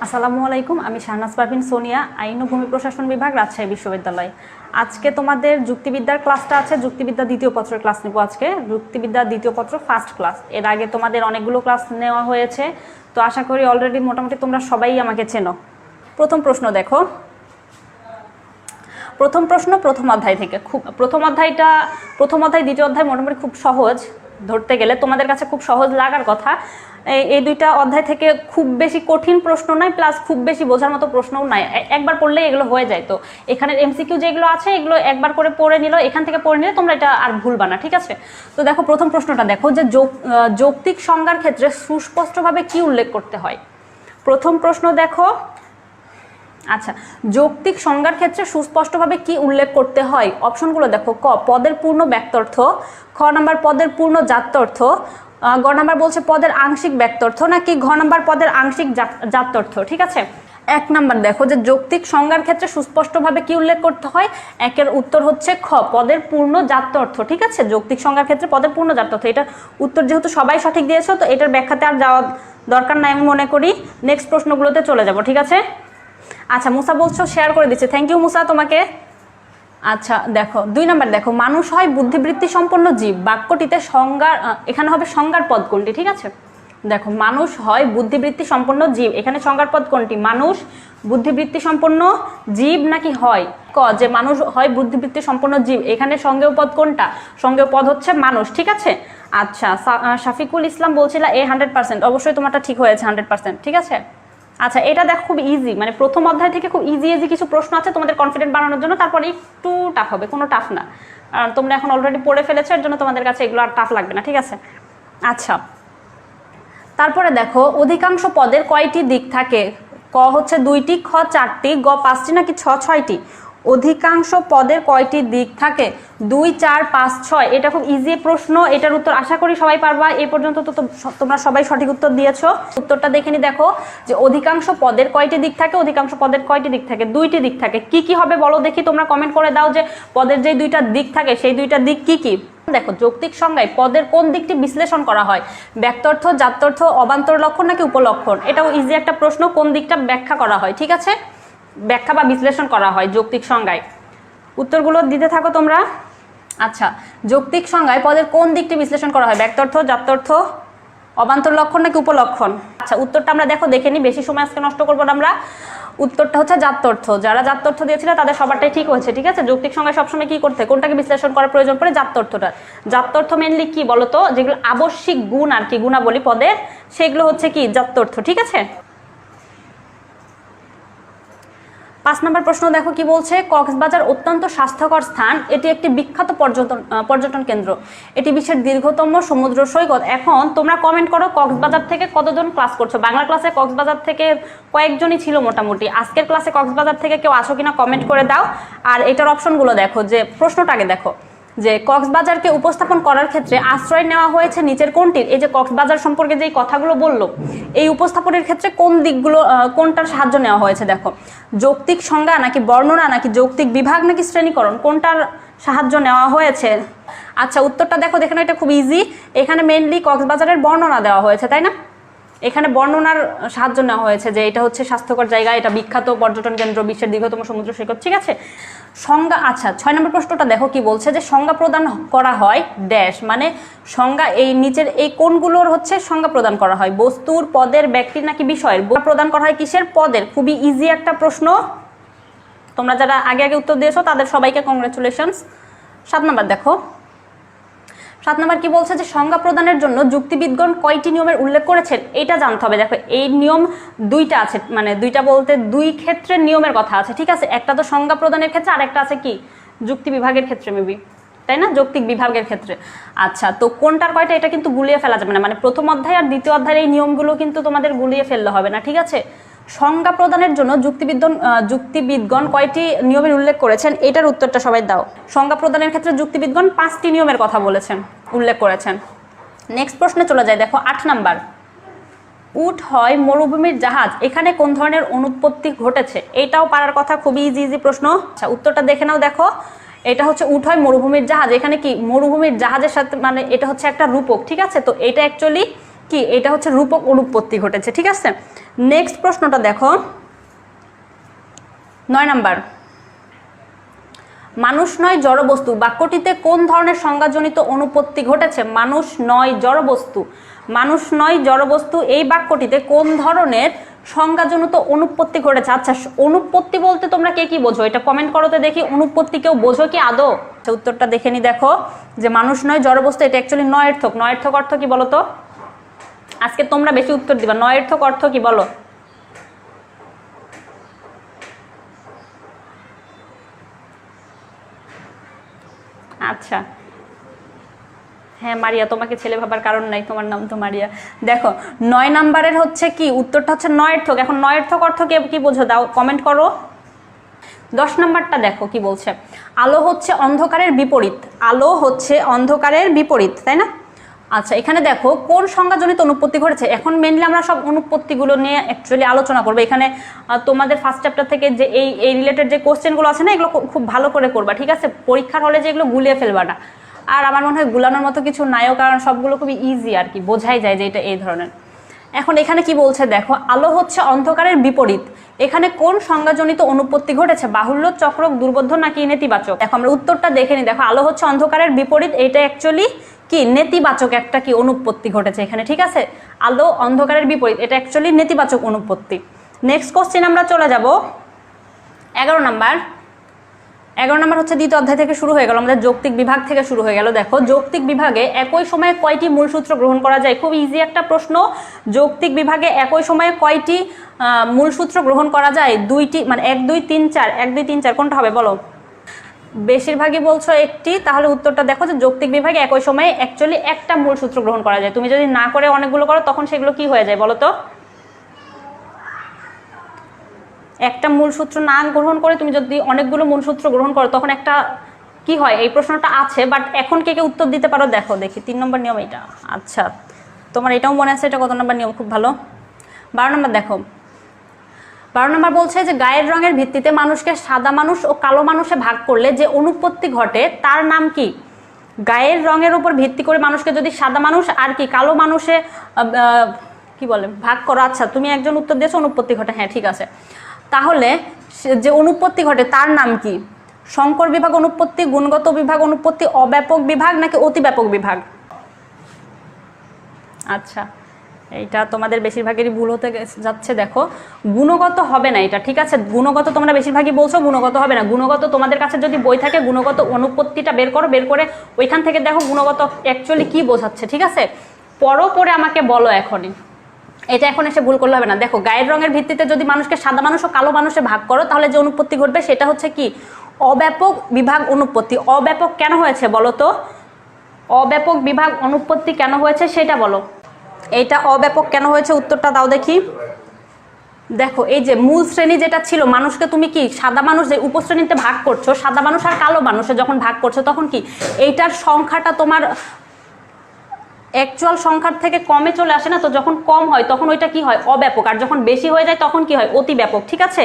আসসালামু আলাইকুম, আমি শাহনাজ পারভিন সোনিয়া, আইন ও ভূমি প্রশাসন বিভাগ, রাজশাহী বিশ্ববিদ্যালয়। আজকে তোমাদের যুক্তিবিদ্যার ক্লাসটা আছে। যুক্তিবিদ্যা দ্বিতীয় পত্রের ক্লাস নেব আজকে। যুক্তিবিদ্যা দ্বিতীয় পত্র ফার্স্ট ক্লাস। এর আগে তোমাদের অনেকগুলো ক্লাস নেওয়া হয়েছে, তো আশা করি অলরেডি মোটামুটি তোমরা সবাই আমাকে চেনো। প্রথম প্রশ্ন দেখো। প্রথম প্রশ্ন প্রথম অধ্যায় থেকে। প্রথম অধ্যায় দ্বিতীয় অধ্যায় মোটামুটি খুব সহজ ধরতে গেলে, তোমাদের কাছে খুব সহজ লাগার কথা। এই দুইটা অধ্যায় থেকে খুব বেশি কঠিন প্রশ্ন নাই, প্লাস খুব বেশি বোঝার মতো প্রশ্নও নাই। একবার পড়লেই এগুলো হয়ে যায়। তো এখানে এমসিকিউ যেগুলো আছে এগুলো একবার করে পড়ে নিল, এখান থেকে পড়ে নিলে তোমরা এটা আর ভুলবা না, ঠিক আছে? তো দেখো প্রথম প্রশ্নটা দেখো যে যৌক্তিক সংজ্ঞার ক্ষেত্রে সুস্পষ্টভাবে কি উল্লেখ করতে হয়। প্রথম প্রশ্ন দেখো। আচ্ছা, যৌক্তিক সংজ্ঞার ক্ষেত্রে সুস্পষ্টভাবে কি উল্লেখ করতে হয়? অপশনগুলো দেখো। ক, পদের পূর্ণ ব্যক্তার্থ। খ নাম্বার, পদের পূর্ণ জাত্যর্থ। গ নাম্বার বলছে পদের আংশিক ব্যক্তার্থ, নাকি ঘ নাম্বার পদের আংশিক জাত্যর্থ। ঠিক আছে, এক নাম্বার দেখো যে যৌক্তিক সংজ্ঞার ক্ষেত্রে সুস্পষ্টভাবে কি উল্লেখ করতে হয়। একের উত্তর হচ্ছে খ, পদের পূর্ণ জাত্যর্থ। ঠিক আছে, যৌক্তিক সংজ্ঞার ক্ষেত্রে পদের পূর্ণ জাত্যর্থ। এটা উত্তর যেহেতু সবাই সঠিক দিয়েছো, তো এটার ব্যাখ্যাতে আর যাওয়া দরকার নাই আমি মনে করি। নেক্সট প্রশ্নগুলোতে চলে যাব, ঠিক আছে? আচ্ছা, মুসা বলছো শেয়ার করে দিচ্ছে, থ্যাংক ইউ মুসা তোমাকে। আচ্ছা দেখো, দুই নাম্বার দেখো, মানুষ হয় বুদ্ধিবৃত্তি সম্পন্ন জীব। বাক্যটিতে সংজ্ঞার, এখানে হবে সংজ্ঞার পদ কোনটি? ঠিক আছে, দেখো মানুষ হয় বুদ্ধিবৃত্তি সম্পন্ন জীব, এখানে সংজ্ঞার পদ কোনটি? মানুষ বুদ্ধিবৃত্তি সম্পন্ন জীব নাকি হয়? ক, যে মানুষ হয় বুদ্ধিবৃত্তি সম্পন্ন জীব, এখানে সঙ্গেয় পদ কোনটা? সঙ্গেয় পদ হচ্ছে মানুষ। ঠিক আছে, আচ্ছা শাফিকুল ইসলাম বলছিল 100%, অবশ্যই তোমারটা ঠিক হয়েছে 100%। ঠিক আছে, আচ্ছা এটা দেখো খুব ইজি, মানে প্রথম অধ্যায় থেকে খুব ইজি কিছু প্রশ্ন আছে তোমাদের কনফিডেন্ট বানানোর জন্য, তারপরে একটু টাফ হবে, কোনো টাফ না। আর তোমরা এখন অলরেডি পড়ে ফেলেছো, এর জন্য তোমাদের কাছে এগুলো আর টাফ লাগবে না, ঠিক আছে? আচ্ছা, তারপরে দেখো অধিকাংশ পদের কয়টি দিক থাকে? ক হচ্ছে 2টি, খ 4টি, গ 5টি, নাকি 6টি? অধিকাংশ পদের কয়টি দিক থাকে? 2, 4, 5, 6। এটা খুব ইজি প্রশ্ন, এটার উত্তর আশা করি সবাই পারবা। এই পর্যন্ত তো তোমরা সবাই সঠিক উত্তর দিয়েছো। উত্তরটা দেখে নি, দেখো যে অধিকাংশ পদের কয়টি দিক থাকে। অধিকাংশ পদের কয়টি দিক থাকে? 2টি দিক থাকে। কি কি হবে বলো দেখি, তোমরা কমেন্ট করে দাও যে পদের যে 2টা দিক থাকে সেই 2টা দিক কি কি। দেখো যৌক্তিক সংজ্ঞায় পদের কোন দিকটি বিশ্লেষণ করা হয়? ব্যক্তার্থ, জাত্যর্থ, অবান্তর লক্ষণ, নাকি উপলক্ষণ? এটাও ইজি একটা প্রশ্ন, কোন দিকটা ব্যাখ্যা করা হয়। ঠিক আছে, ব্যাখ্যা বা বিশ্লেষণ করা হয় যৌক্তিক সংজ্ঞায়। উত্তরগুলো দিতে থাকো তোমরা। আচ্ছা, যৌক্তিক সংজ্ঞায় পদের কোন দিকটি বিশ্লেষণ করা হয়? ব্যক্তার্থ, জাত্যর্থ, অবান্তর লক্ষণ, নাকি উপলক্ষণ? আচ্ছা উত্তরটা আমরা দেখো দেখে নিই, বেশি সময় আজকে নষ্ট করবো না আমরা। উত্তরটা হচ্ছে জাত্যর্থ। যারা জাত্যর্থ দিয়েছিল তাদের সবারটাই ঠিক হয়েছে। ঠিক আছে, যৌক্তিক সংজ্ঞায় সবসময় কি করতে, কোনটাকে বিশ্লেষণ করার প্রয়োজন পড়ে? জাত্যর্থটা। জাত্যর্থ মেনলি কি বলতো, যেগুলো আবশ্যিক গুণ আর কি, গুণাবলী পদের, সেগুলো হচ্ছে কি জাত্যর্থ। ঠিক আছে, 5 নম্বর প্রশ্ন দেখো কি বলছে। কক্সবাজার অত্যন্ত স্বাস্থ্যকর স্থান, এটি একটি বিখ্যাত পর্যটন কেন্দ্র, এটি বিশ্বের দীর্ঘতম সমুদ্র সৈকত। এখন তোমরা কমেন্ট করো কক্সবাজার থেকে কতজন ক্লাস করছো। বাংলা ক্লাসে কক্সবাজার থেকে কয়েকজনই ছিল মোটামুটি, আজকের ক্লাসে কক্সবাজার থেকে কেউ আসো কিনা কমেন্ট করে দাও। আর এটার অপশনগুলো দেখো, যে প্রশ্নটাকে দেখো যে কক্সবাজারকে উপস্থাপন করার ক্ষেত্রে আশ্রয় নেওয়া হয়েছে নিচের কোনটির? এই যে কক্সবাজার সম্পর্কে যে কথাগুলো বললো, এই উপস্থাপনের ক্ষেত্রে কোন দিকগুলো, কোনটার সাহায্য নেওয়া হয়েছে? দেখো যৌক্তিক সংজ্ঞা, নাকি বর্ণনা, নাকি যৌক্তিক বিভাগ, নাকি শ্রেণীকরণ, কোনটার সাহায্য নেওয়া হয়েছে? আচ্ছা উত্তরটা দেখো, দেখেন এটা খুব ইজি। এখানে মেনলি কক্সবাজারের বর্ণনা দেওয়া হয়েছে, তাই না? এখানে বর্ণনার সাহায্য নেওয়া হয়েছে যে এটা হচ্ছে স্বাস্থ্যকর জায়গা, এটা বিখ্যাত পর্যটন কেন্দ্র, বিশ্বের দীর্ঘতম সমুদ্র সৈকত। ঠিক আছে, সংজ্ঞা। আচ্ছা 6 নম্বর প্রশ্নটা দেখো কি বলছে, যে সংজ্ঞা প্রদান করা হয় ড্যাশ, মানে সংজ্ঞা এই নিচের এই কোনগুলোর হচ্ছে সংজ্ঞা প্রদান করা হয়? বস্তুর, পদের, ব্যক্তির, নাকি বিষয়ের? প্রদান করা হয় কিসের? পদের। খুবই ইজি একটা প্রশ্ন, তোমরা যারা আগে আগে উত্তর দিয়েছো তাদের সবাইকে কংগ্রেচুলেশনস। 7 নম্বর দেখো, 7 নম্বর কি বলছে, যে সংজ্ঞা প্রদানের জন্য যুক্তিবিদগণ কয়টি নিয়মের উল্লেখ করেছেন? এটা জানতে হবে। দেখো এই নিয়ম 2টা আছে, মানে 2টা বলতে 2 ক্ষেত্রে নিয়মের কথা আছে। ঠিক আছে, একটা তো সংজ্ঞা প্রদানের ক্ষেত্রে, আর একটা আছে কি যুক্তি বিভাগের ক্ষেত্রে মেবি, তাই না? যৌক্তিক বিভাগের ক্ষেত্রে। আচ্ছা তো কোনটার কয়টা এটা কিন্তু গুলিয়ে ফেলা যাবে না, মানে প্রথম অধ্যায় আর দ্বিতীয় অধ্যায়ের এই নিয়মগুলো কিন্তু তোমাদের গুলিয়ে ফেললে হবে না। ঠিক আছে, সংজ্ঞা প্রদানের জন্য যুক্তিবিদগণ কয়টি নিয়মের উল্লেখ করেছেন? এটার উত্তরটা সবাই দাও। সংজ্ঞা প্রদানের ক্ষেত্রে যুক্তিবিদগণ 5টি নিয়মের কথা বলেছেন, উল্লেখ করেছেন। নেক্সট প্রশ্নে চলে যায়, দেখো 8 নাম্বার। উট হয় মরুভূমির জাহাজ, এখানে কোন ধরনের অনুৎপত্তি ঘটেছে? এটাও পারার কথা, খুবই ইজি প্রশ্ন। আচ্ছা উত্তরটা দেখে নাও। দেখো এটা হচ্ছে উট হয় মরুভূমির জাহাজ, এখানে কি মরুভূমির জাহাজের সাথে, মানে এটা হচ্ছে একটা রূপক। ঠিক আছে, তো এটা অ্যাকচুয়ালি কি এটা হচ্ছে রূপক অনুৎপত্তি ঘটেছে। ঠিক আছে, নেক্সট প্রশ্নটা দেখো 9 নাম্বার। মানুষ নয় জড়বস্তু বাক্যটিতে কোন ধরনের সংজ্ঞাজনিত অনুপত্তি ঘটেছে? মানুষ নয় জড়বস্তু, মানুষ নয় জড়বস্তু এই বাক্যটিতে কোন ধরনের সংজ্ঞাজনিত অনুপত্তি ঘটেছে? আচ্ছা, অনুপত্তি বলতে তোমরা কে কি বোঝো এটা কমেন্ট করোতে দেখি। অনুপত্তি কেউ বোঝো কি আদৌ? উত্তরটা দেখে নি। দেখো যে মানুষ নয় জড়বস্তু, এটা অ্যাকচুয়ালি নয়ের্থক। নয়ের্থক অর্থ কি বলো তো? আজকে তোমরা বেশি উত্তর দিবা। নয়ের্থক অর্থ কি বলো? আচ্ছা হ্যাঁ মারিয়া, তোমাকে ছেলে ভাবার কারণ নাই, তোমার নাম তো মারিয়া। দেখো 9 নাম্বারের হচ্ছে কি উত্তরটা হচ্ছে নয়ের্থক। এখন নয়ের্থক অর্থ কি বোঝো দাও, কমেন্ট করো। 10 নাম্বারটা দেখো কি বলছে, আলো হচ্ছে অন্ধকারের বিপরীত। আলো হচ্ছে অন্ধকারের বিপরীত, তাই না? আচ্ছা এখানে দেখো কোন সংজ্ঞাজনিত অনুপত্তি ঘটেছে। এখন মেনলি আমরা সব অনুপত্তিগুলো নিয়ে অ্যাকচুয়ালি আলোচনা করবো। এখানে তোমাদের ফার্স্ট চ্যাপ্টার থেকে যে এই রিলেটেড যে কোশ্চেনগুলো আছে না, এগুলো খুব ভালো করে করবা। ঠিক আছে, পরীক্ষার হলে যে এগুলো গুলিয়ে ফেলবা না। আর আমার মনে হয় গুলানোর মতো কিছু নাইও, কারণ সবগুলো খুবই ইজি আর কি, বোঝাই যায় যে এটা এই ধরনের। এখন এখানে কি বলছে দেখো, আলো হচ্ছে অন্ধকারের বিপরীত। এখানে কোন সংজ্ঞাজনিত অনুপত্তি ঘটেছে? বাহুল্য, চক্রক, দুর্বোধ্য নাকি নেতিবাচক? দেখো আমরা উত্তরটা দেখে নি। দেখো আলো হচ্ছে অন্ধকারের বিপরীত, এটা অ্যাকচুয়ালি কি নেতিবাচক একটা কি অনুপত্তি ঘটেছে এখানে। ঠিক আছে, আলো অন্ধকারের বিপরীত, এটা অ্যাকচুয়ালি নেতিবাচক অনুপত্তি। নেক্সট কোশ্চেন আমরা চলে যাব 11 নাম্বার। 11 নাম্বার হচ্ছে দ্বিতীয় অধ্যায় থেকে শুরু হয়ে গেল, আমাদের যৌক্তিক বিভাগ থেকে শুরু হয়ে গেল। দেখো যৌক্তিক বিভাগে একই সময়ে কয়টি মূলসূত্র গ্রহণ করা যায়? খুব ইজি একটা প্রশ্ন। যৌক্তিক বিভাগে একই সময়ে কয়টি মূলসূত্র গ্রহণ করা যায়? 2টি, মানে 1 2 3 4। 1 2 3 4 কোনটা হবে বলো? বেশিরভাগই বলছো একটি। তাহলে উত্তরটা দেখো যে যৌক্তিক বিভাগে একই সময়ে অ্যাকচুয়ালি একটা মূলসূত্র গ্রহণ করা যায়। তুমি যদি না করে অনেকগুলো করো তখন সেগুলো কি হয়ে যায় বলো তো? একটা মূলসূত্র না গ্রহণ করে তুমি যদি অনেকগুলো মূলসূত্র গ্রহণ করো তখন একটা কি হয়? এই প্রশ্নটা আছে, বাট এখন কে কে উত্তর দিতে পারো দেখো দেখি। 3 নম্বর নিয়ম এটা। আচ্ছা তোমার এটাও মনে আছে, এটা কত নম্বর নিয়ম? খুব ভালো। 12 নম্বর দেখো। 12 নম্বর বলছে যে গায়ের রঙের ভিত্তিতে মানুষকে সাদা মানুষ ও কালো মানুষে ভাগ করলে যে অনুপত্তি ঘটে তার নাম কি? গায়ের রঙের উপর ভিত্তি করে মানুষকে যদি সাদা মানুষ আর কি কালো মানুষে কি বলে ভাগ করো। আচ্ছা তুমি একজন উত্তর দিয়েছো অনুপত্তি ঘটে, হ্যাঁ ঠিক আছে। তাহলে যে অনুপত্তি ঘটে তার নাম কি? সংকর বিভাগ অনুপত্তি, গুণগত বিভাগ অনুপত্তি, অব্যাপক বিভাগ নাকি অতিব্যাপক বিভাগ? আচ্ছা এইটা তোমাদের বেশিরভাগেরই ভুল হতে যাচ্ছে। দেখো গুণগত হবে না এটা, ঠিক আছে? গুণগত তোমরা বেশিরভাগই বলছো, গুণগত হবে না। গুণগত তোমাদের কাছে যদি বই থাকে গুণগত অনুপত্তিটা বের করো, বের করে ওইখান থেকে দেখো গুণগত অ্যাকচুয়ালি কি বোঝাচ্ছে। ঠিক আছে, পরে আমাকে বলো এখনই, এটা এখন এসে ভুল করলে হবে না। দেখো গায়ের রঙের ভিত্তিতে যদি মানুষকে সাদা মানুষ ও কালো মানুষে ভাগ করো তাহলে যে অনুপত্তি ঘটবে সেটা হচ্ছে কি? অব্যাপক বিভাগ অনুপত্তি। অব্যাপক কেন হয়েছে বলো তো? অব্যাপক বিভাগ অনুপত্তি কেন হয়েছে সেটা বলো। এইটা অব্যাপক কেন হয়েছে উত্তরটা দাও দেখি। দেখো এই যে মূল শ্রেণী যেটা ছিল, মানুষকে তুমি কি সাদা মানুষ যে উপশ্রেণীতে ভাগ করছো, সাদা মানুষ আর কালো মানুষে যখন ভাগ করছো তখন কি এইটার সংখ্যাটা তোমার অ্যাকচুয়াল সংখ্যার থেকে কমে চলে আসে না? তো যখন কম হয় তখন ওইটা কি হয়? অব্যাপক। আর যখন বেশি হয়ে যায় তখন কি হয়? অতি ব্যাপক। ঠিক আছে।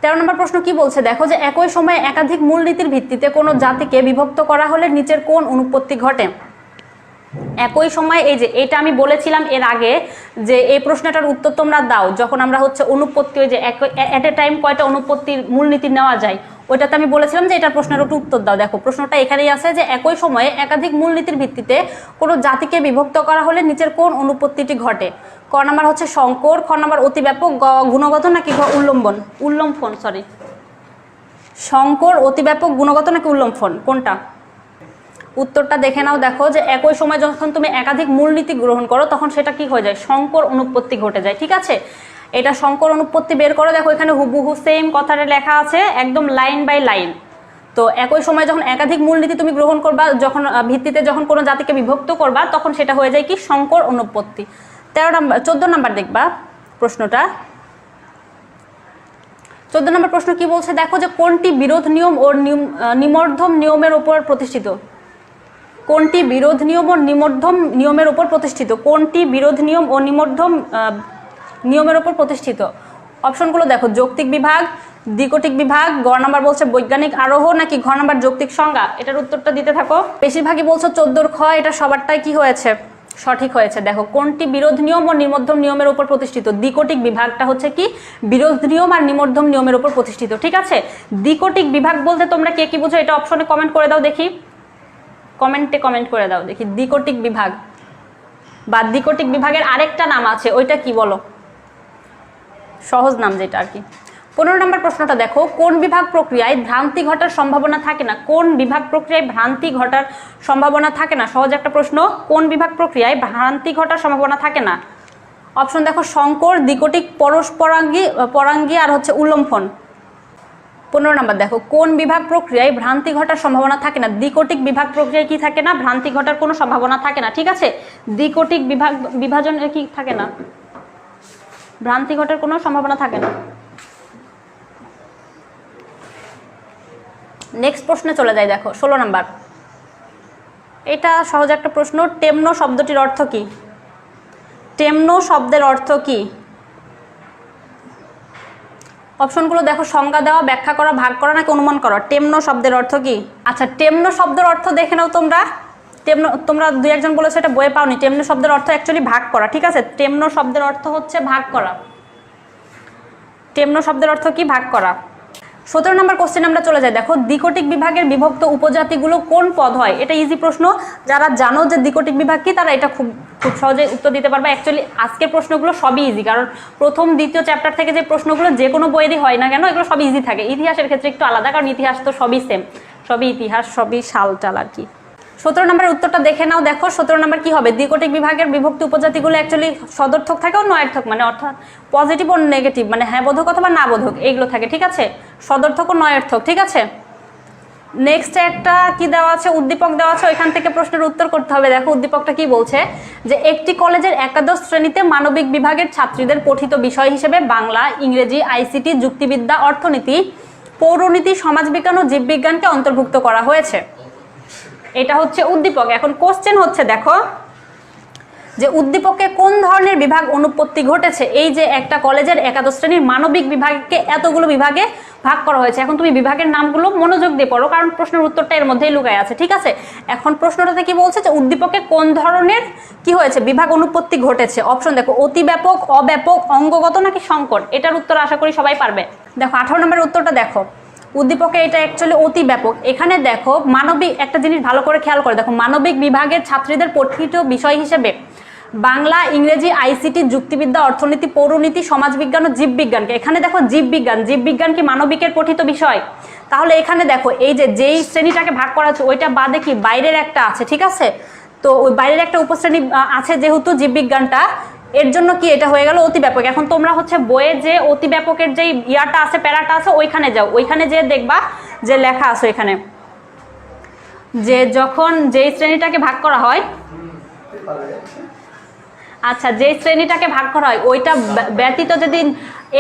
13 নম্বর প্রশ্ন কি বলছে দেখো, যে একই সময়ে একাধিক মূলনীতির ভিত্তিতে কোনো জাতিকে বিভক্ত করা হলে নিচের কোন অনুপত্তি ঘটে? একই সময়ে, এই যে এটা আমি বলেছিলাম এর আগে যে এই প্রশ্নটার উত্তর তোমরা দাও যখন আমরা হচ্ছে অনুপত্তি, ওই যে এট এ টাইম কয়টা অনুপত্তির মূলনীতি নেওয়া যায়, ওইটাতে আমি বলেছিলাম যে এটার প্রশ্নের উত্তর দাও। দেখো প্রশ্নটা এখানেই আছে যে একই সময়ে একাধিক মূলনীতির ভিত্তিতে কোনো জাতিকে বিভক্ত করা হলে নিচের কোন অনুপত্তিটি ঘটে? ক নাম্বার হচ্ছে সংকর, খ নাম্বার অতিব্যাপক, গ গুণগত নাকি উল্লম্ফন। সংকর, অতিব্যাপক, গুণগত নাকি উল্লম্ফন, কোনটা? উত্তরটা দেখে নাও। দেখো যে একই সময় যখন তুমি একাধিক মূলনীতি গ্রহণ করো তখন সেটা কি হয়ে যায়? সংকর অনুপত্তি ঘটে যায়। ঠিক আছে, এটা সংকর অনুপত্তি বের করো। দেখো এখানে হুবহু সেম কথাটা লেখা আছে, একদম লাইন বাই লাইন। তো একই সময় যখন একাধিক মূলনীতি তুমি গ্রহণ করবা, যখন ভিত্তিতে যখন কোনো জাতিকে বিভক্ত করবা তখন সেটা হয়ে যায় কি? সংকর অনুপত্তি। 14 নাম্বার দেখবা প্রশ্নটা। 14 নম্বর প্রশ্ন কি বলছে দেখো, যে কোনটি বিরোধ নিয়ম ও নিমর্ধম নিয়মের উপর প্রতিষ্ঠিত? কোনটি বিরোধ নিয়ম ও নিমর্ধম নিয়মের উপর প্রতিষ্ঠিত? কোনটি বিরোধ নিয়ম ও নিমর্ধম নিয়মের উপর প্রতিষ্ঠিত? অপশনগুলো দেখো, যৌক্তিক বিভাগ, দ্বিকোটিক বিভাগ, গ নাম্বার বলছে বৈজ্ঞানিক আরোহ, নাকি ঘ নাম্বার যৌক্তিক সংজ্ঞা? এটার উত্তরটা দিতে থাকো। বেশিরভাগই বলছো 14 খ, এটা সবারটাই কি হয়েছে, সঠিক হয়েছে। দেখো কোনটি বিরোধ নিয়ম ও নির্মধ্যম নিয়মের উপর প্রতিষ্ঠিত? দ্বিকোটিক বিভাগটা হচ্ছে কি বিরোধ নিয়ম আর নির্মধ্যম নিয়মের উপর প্রতিষ্ঠিত, ঠিক আছে। দ্বিকোটিক বিভাগ বলতে তোমরা কে কি বুঝো এটা অপশনে কমেন্ট করে দাও দেখি, কমেন্টে কমেন্ট করে দাও দেখি। দ্বিকোটিক বিভাগ বা দ্বিকোটিক বিভাগের আরেকটা নাম আছে, ওইটা কি বলো, সহজ নাম যেটা আর কি। 15 নম্বর প্রশ্নটা দেখো, কোন বিভাগ প্রক্রিয়ায় ভ্রান্তি ঘটার সম্ভাবনা থাকে না? কোন বিভাগ প্রক্রিয়ায় ভ্রান্তি ঘটার সম্ভাবনা থাকে না? সহজ একটা প্রশ্ন, কোন বিভাগ প্রক্রিয়ায় ভ্রান্তি ঘটার সম্ভাবনা থাকে না? অপশন দেখো, সংকর, দ্বিকোটিক, পরাঙ্গী আর হচ্ছে উল্লম্ফন। 15 নম্বর দেখো, কোন বিভাগ প্রক্রিয়ায় ভ্রান্তি ঘটার সম্ভাবনা থাকে না? দ্বিকোটিক বিভাগ প্রক্রিয়ায় কি থাকে না? ভ্রান্তি ঘটার কোনো সম্ভাবনা থাকে না, ঠিক আছে। দ্বিকোটিক বিভাজন কি থাকে না, ভ্রান্তি ঘটার কোনো সম্ভাবনা থাকে না। নেক্সট প্রশ্নে চলে যায়, দেখো 16 নাম্বার। এটা সহজ একটা প্রশ্ন, টেমনো শব্দটির অর্থ কি? টেমনো শব্দের অর্থ কি? অপশনগুলো দেখো, সংজ্ঞা দেওয়া, ব্যাখ্যা করা, ভাগ করা, নাকি অনুমান করা। টেমনো শব্দের অর্থ কি? আচ্ছা, টেমনো শব্দের অর্থ দেখে নাও তোমরা। টেমনো, তোমরা দুই একজন বলেছো এটা বইয়ে পাওনি। টেমনো শব্দের অর্থ অ্যাকচুয়ালি ভাগ করা, ঠিক আছে। টেমনো শব্দের অর্থ হচ্ছে ভাগ করা। টেমনো শব্দের অর্থ কি? ভাগ করা। 17 নম্বর কোশ্চেন আমরা চলে যাই, দেখো দ্বিকোটিক বিভাগের বিভক্ত উপজাতিগুলো কোন পদ হয়? এটা ইজি প্রশ্ন, যারা জানো যে দ্বিকোটিক বিভাগ কি তারা এটা খুব সহজে উত্তর দিতে পারবে। অ্যাকচুয়ালি আজকের প্রশ্নগুলো সবই ইজি, কারণ প্রথম দ্বিতীয় চ্যাপ্টার থেকে যে প্রশ্নগুলো যে কোনো বইয়েরই হয় না কেন এগুলো সবই ইজি থাকে। ইতিহাসের ক্ষেত্রে একটু আলাদা, কারণ ইতিহাস তো সবই সেম, সবই ইতিহাস, সবই সালটাল আর কি। 17 নম্বরের উত্তরটা দেখে নাও। দেখো 17 নম্বর কি হবে? দ্বিকোটিক বিভাগের বিভক্তি উপজাতিগুলো অ্যাকচুয়ালি সদর্থক থাকে ও নয়ার্থক, মানে অর্থাৎ পজিটিভ ও নেগেটিভ, মানে হ্যাঁ বোধক অথবা না বোধক, এইগুলো থাকে, ঠিক আছে। সদর্থক ও নয়ার্থক, ঠিক আছে। নেক্সট একটা কি দেওয়া আছে, উদ্দীপক দেওয়া আছে, ওইখান থেকে প্রশ্নের উত্তর করতে হবে। দেখো উদ্দীপকটা কি বলছে, যে একটি কলেজের একাদশ শ্রেণীতে মানবিক বিভাগের ছাত্রীদের পঠিত বিষয় হিসেবে বাংলা, ইংরেজি, আইসিটি, যুক্তিবিদ্যা, অর্থনীতি, পৌরনীতি, সমাজবিজ্ঞান ও জীববিজ্ঞানকে অন্তর্ভুক্ত করা হয়েছে। এটা হচ্ছে উদ্দীপক। এখন কোশ্চেন হচ্ছে, দেখো যে উদ্দীপকে কোন ধরনের বিভাগ অনুৎপত্তি ঘটেছে? এই যে একটা কলেজের একাদশ শ্রেণীর মানবিক বিভাগকে এতগুলো বিভাগে ভাগ করা হয়েছে। এখন তুমি বিভাগের নামগুলো মনোযোগ দিয়ে পড়ো, কারণ প্রশ্নের উত্তরটা এর মধ্যেই লুকায় আছে, ঠিক আছে। এখন প্রশ্নটাতে কি বলছে, যে উদ্দীপকে কোন ধরনের কি হয়েছে, বিভাগ অনুৎপত্তি ঘটেছে। অপশন দেখো, অতি ব্যাপক, অব্যাপক, অঙ্গগত, নাকি সংকট। এটার উত্তর আশা করি সবাই পারবে। দেখো 18 নম্বরের উত্তরটা দেখো, উদ্দীপকে এটা অ্যাকচুয়ালি অতি ব্যাপক। এখানে দেখো মানবিক, একটা জিনিস ভালো করে খেয়াল করে দেখো, মানবিক বিভাগের ছাত্রীদের পঠিত বিষয় হিসেবে বাংলা, ইংরেজি, আইসিটি, যুক্তিবিদ্যা, অর্থনীতি, পৌরনীতি, সমাজবিজ্ঞান ও জীববিজ্ঞানকে, এখানে দেখো জীববিজ্ঞান কি মানবিকের পঠিত বিষয়? তাহলে এখানে দেখো এই যে যেই শ্রেণীটাকে ভাগ করা হচ্ছে ওইটা বাদে কি বাইরের একটা আছে, ঠিক আছে। তো ওই বাইরের একটা উপশ্রেণী আছে যেহেতু জীববিজ্ঞানটা, এর জন্য কি এটা হয়ে গেল অতি ব্যাপক। এখন তোমরা হচ্ছে বইয়ে যে অতি ব্যাপকের যে ইয়াটা আছে, প্যারাটা আছে, ওইখানে যাও, ওইখানে যে দেখবা যে লেখা আছে এখানে, যে যখন যেই শ্রেণীটাকে ভাগ করা হয়, আচ্ছা যেই শ্রেণীটাকে ভাগ করা হয় ওইটা ব্যতীত যদি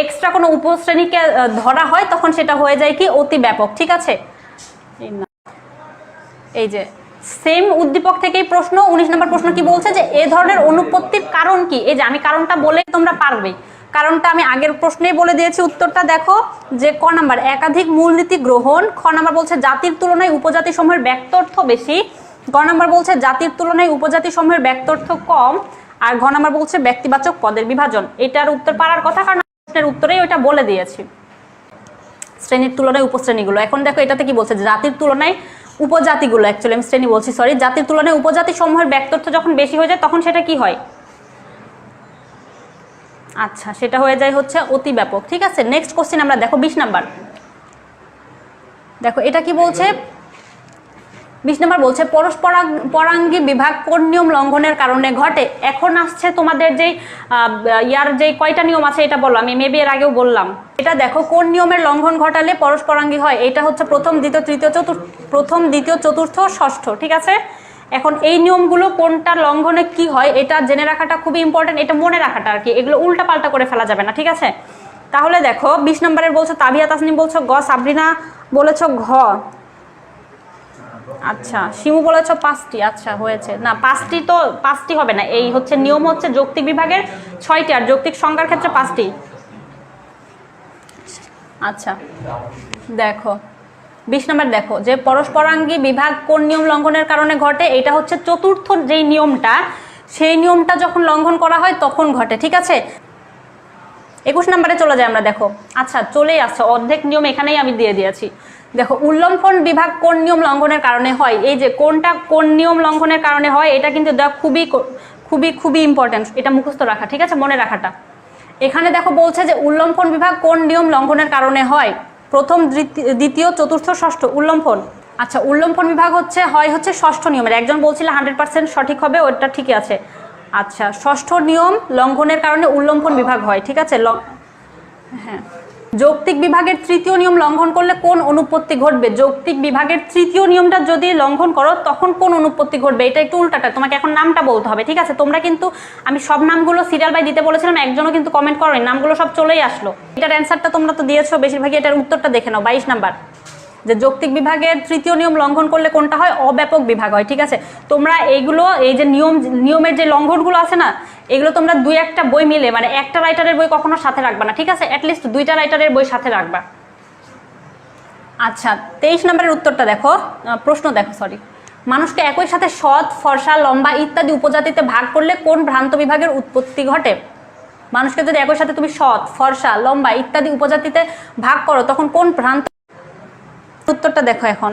এক্সট্রা কোনো উপশ্রেণীকে ধরা হয় তখন সেটা হয়ে যায় কি অতি ব্যাপক, ঠিক আছে। এই যে সেম উদ্দীপক থেকেই প্রশ্ন 19 নম্বর প্রশ্ন কি বলছে, যে এ ধরনের অনুৎপত্তির কারণ কি? এই যে আমি কারণটা বলে তোমরা পারবে, কারণটা আমি আগের প্রশ্নেই বলে দিয়েছি। উত্তরটা দেখো, যে ক নাম্বার একাধিক মূলনীতি গ্রহণ, খ নাম্বার বলছে জাতির তুলনায় উপজাতি সমূহের ব্যক্তর্থ বেশি, গ নাম্বার বলছে জাতির তুলনায় উপজাতি সমূহের ব্যক্তর্থ কম, আর ঘ নাম্বার বলছে ব্যক্তিবাচক পদের বিভাজন। এটার উত্তর পারার কথা, কারণ প্রশ্নের উত্তরেই ওইটা বলে দিয়েছি, শ্রেণীর তুলনায় উপশ্রেণীগুলো। এখন দেখো এটাতে কি বলছে, জাতির তুলনায় উপজাতিগুলো, অ্যাকচুয়ালি আমি শ্রেণী বলছি, সরি, জাতির তুলনায় উপজাতি সমূহের ব্যক্তর্থ যখন বেশি হয়ে যায় তখন সেটা কি হয়? আচ্ছা সেটা হয়ে যায় হচ্ছে অতি ব্যাপক, ঠিক আছে। নেক্সট কোশ্চেন আমরা দেখো 20 নাম্বার। দেখো এটা কি বলছে, 20 নম্বর বলছে পরাঙ্গী বিভাগ কোন নিয়ম লঙ্ঘনের কারণে ঘটে? এখন আসছে তোমাদের যেই ইয়ার যে কয়টা নিয়ম আছে এটা বলো, আমি মেবি এর আগেও বললাম। এটা দেখো কোন নিয়মের লঙ্ঘন ঘটালে পরস্পরাঙ্গী হয়? এটা হচ্ছে প্রথম, দ্বিতীয়, চতুর্থ, ষষ্ঠ, ঠিক আছে। এখন এই নিয়মগুলো কোনটা লঙ্ঘনে কি হয় এটা জেনে রাখাটা খুবই ইম্পর্টেন্ট, এটা মনে রাখাটা আর কি, এগুলো উল্টা পাল্টা করে ফেলা যাবে না, ঠিক আছে। তাহলে দেখো 20 নম্বরের বলছো তাবিয়া তাসনিম বলছো গ, সাবরিনা বলেছো ঘ, আচ্ছা শিমু বলেছ 5টি, আচ্ছা হয়েছে না 5টি, তো 5টি হবে না, এই হচ্ছে নিয়ম হচ্ছে যৌক্তিক বিভাগের 6টি আর যৌক্তিক সংজ্ঞার ক্ষেত্রে 5টি। আচ্ছা দেখো 20 নম্বর দেখো যে পরস্পরাঙ্গী বিভাগ কোন নিয়ম লঙ্ঘনের কারণে ঘটে, এটা হচ্ছে চতুর্থ যেই নিয়মটা, সেই নিয়মটা যখন লঙ্ঘন করা হয় তখন ঘটে। ঠিক আছে, 21 নম্বরে চলে যায় আমরা। দেখো আচ্ছা চলেই আসছে, অর্ধেক নিয়ম এখানেই আমি দিয়ে দিয়েছি। দেখো উল্লম্ফন বিভাগ কোন নিয়ম লঙ্ঘনের কারণে হয়, এই যে কোনটা কোন নিয়ম লঙ্ঘনের কারণে হয় এটা কিন্তু খুবই খুবই খুবই ইম্পর্টেন্ট, এটা মুখস্থ রাখা। ঠিক আছে, মনে রাখাটা। এখানে দেখো বলছে যে উল্লম্ফন বিভাগ কোন নিয়ম লঙ্ঘনের কারণে হয়, প্রথম দ্বিতীয় চতুর্থ ষষ্ঠ উল্লম্ফন। আচ্ছা উল্লম্ফন বিভাগ হচ্ছে ষষ্ঠ নিয়মের, একজন বলছিল 100% সঠিক হবে, ওটা ঠিকই আছে। আচ্ছা ষষ্ঠ নিয়ম লঙ্ঘনের কারণে উল্লম্ফন বিভাগ হয়। ঠিক আছে, হ্যাঁ। যৌক্তিক বিভাগের তৃতীয় নিয়ম লঙ্ঘন করলে কোন অনুপত্তি ঘটবে, যৌক্তিক বিভাগের তৃতীয় নিয়মটা যদি লঙ্ঘন করো তখন কোন অনুপত্তি ঘটবে, এটা একটু উল্টাটা, তোমাকে এখন নামটা বলতে হবে। ঠিক আছে, তোমরা কিন্তু আমি সব নামগুলো সিরিয়াল বাই দিতে বলেছিলাম, একজনও কিন্তু কমেন্ট করেন, নামগুলো সব চলেই আসলো। এটার অ্যান্সারটা তোমরা তো দিয়েছো বেশিরভাগই, এটার উত্তরটা দেখে নাও। 22 নাম্বার যে যৌক্তিক বিভাগের তৃতীয় নিয়ম লঙ্ঘন করলে কোনটা হয়, অব্যাপক বিভাগ হয়। ঠিক আছে, তোমরা এইগুলো এই যে নিয়মের যে লঙ্ঘনগুলো আছে না, এগুলো তোমরা 2-1টা বই মিলে, মানে একটা রাইটারের বই কখনো সাথে রাখবা না। ঠিক আছে, অ্যাটলিস্ট 2টা রাইটারের বই সাথে রাখবা। আচ্ছা 23 নম্বরের উত্তরটা দেখো, প্রশ্ন দেখো সরি, মানুষকে একই সাথে সৎ, ফর্সা, লম্বা ইত্যাদি উপজাতিতে ভাগ করলে কোন ভ্রান্ত বিভাগের উৎপত্তি ঘটে। মানুষকে যদি একই সাথে তুমি সৎ, ফর্সা, লম্বা ইত্যাদি উপজাতিতে ভাগ করো তখন কোন ভ্রান্ত, উত্তরটা দেখো এখন।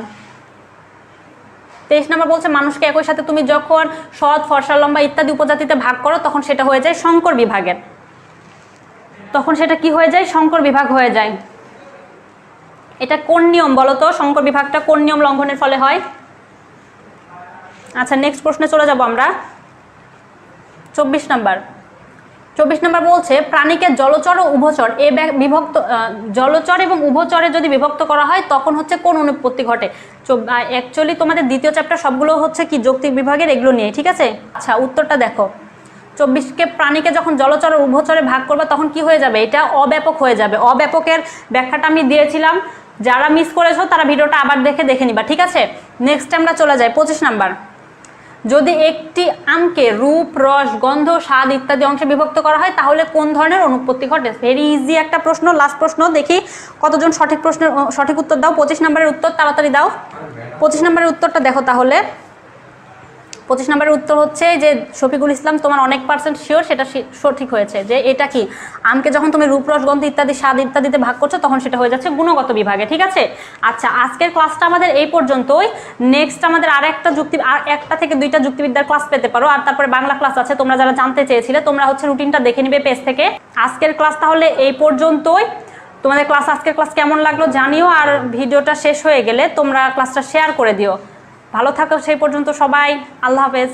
23 নম্বর বলছে মানুষকে একই সাথে তুমি যখন সৎ, ফর্সা, লম্বা ইত্যাদি উপজাতিতে ভাগ করো তখন সেটা হয়ে যায় সংকর বিভাগের, তখন সেটা কি হয়ে যায়, সংকর বিভাগ হয়ে যায়। এটা কোন নিয়ম বলো তো, সংকর বিভাগটা কোন নিয়ম লঙ্ঘনের ফলে হয়। আচ্ছা নেক্সট প্রশ্নে চলে যাব আমরা। 24 নম্বর বলছে প্রাণীকে জলচর ও উভচর এ বিভক্ত, জলচর এবং উভচরে যদি বিভক্ত করা হয় তখন হচ্ছে কোন অনুৎপত্তি ঘটে। অ্যাকচুয়ালি তোমাদের দ্বিতীয় চ্যাপ্টার সবগুলো হচ্ছে কি যৌক্তিক বিভাগের, এগুলো নিয়ে। ঠিক আছে, আচ্ছা উত্তরটা দেখো, 24কে প্রাণীকে যখন জলচর ও উভচরে ভাগ করবে তখন কি হয়ে যাবে, এটা অব্যাপক হয়ে যাবে। অব্যাপকের ব্যাখ্যাটা আমি দিয়েছিলাম, যারা মিস করেছো তারা ভিডিওটা আবার দেখে নিবা। ঠিক আছে, নেক্সট আমরা চলে যাই 25 নাম্বার। যদি একটি আমকে রূপ, রস, গন্ধ, স্বাদ ইত্যাদি অংশে বিভক্ত করা হয় তাহলে কোন ধরনের অনুৎপত্তি ঘটে। ভেরি ইজি একটা প্রশ্ন, লাস্ট প্রশ্ন, দেখি কতজন সঠিক উত্তর দাও। 25 নম্বরের উত্তর তাড়াতাড়ি দাও। 25 নম্বরের উত্তরটা দেখো তাহলে। 25 নম্বরের উত্তর হচ্ছে যে শফিকুল ইসলাম, তোমার অনেক % শিওর সেটা সঠিক হয়েছে, যে এটা কি আমকে যখন তুমি রূপ, রস, গন্ধ ইত্যাদি, স্বাদ ইত্যাদিতে ভাগ করছো তখন সেটা হয়ে যাচ্ছে গুণগত বিভাগে। ঠিক আছে, আচ্ছা আজকের ক্লাসটা আমাদের এই পর্যন্তই। নেক্সট আমাদের আর একটা থেকে 2টা যুক্তিবিদ্যার ক্লাস পেতে পারো, আর তারপরে বাংলা ক্লাস আছে। তোমরা যারা জানতে চেয়েছিলে তোমরা হচ্ছে রুটিনটা দেখে নিবে পেজ থেকে। আজকের ক্লাস তাহলে এই পর্যন্তই। তোমাদের আজকের ক্লাস কেমন লাগলো জানিও, আর ভিডিওটা শেষ হয়ে গেলে তোমরা ক্লাসটা শেয়ার করে দিও। ভালো থাকো সেই পর্যন্ত সবাই, আল্লাহ হাফেজ।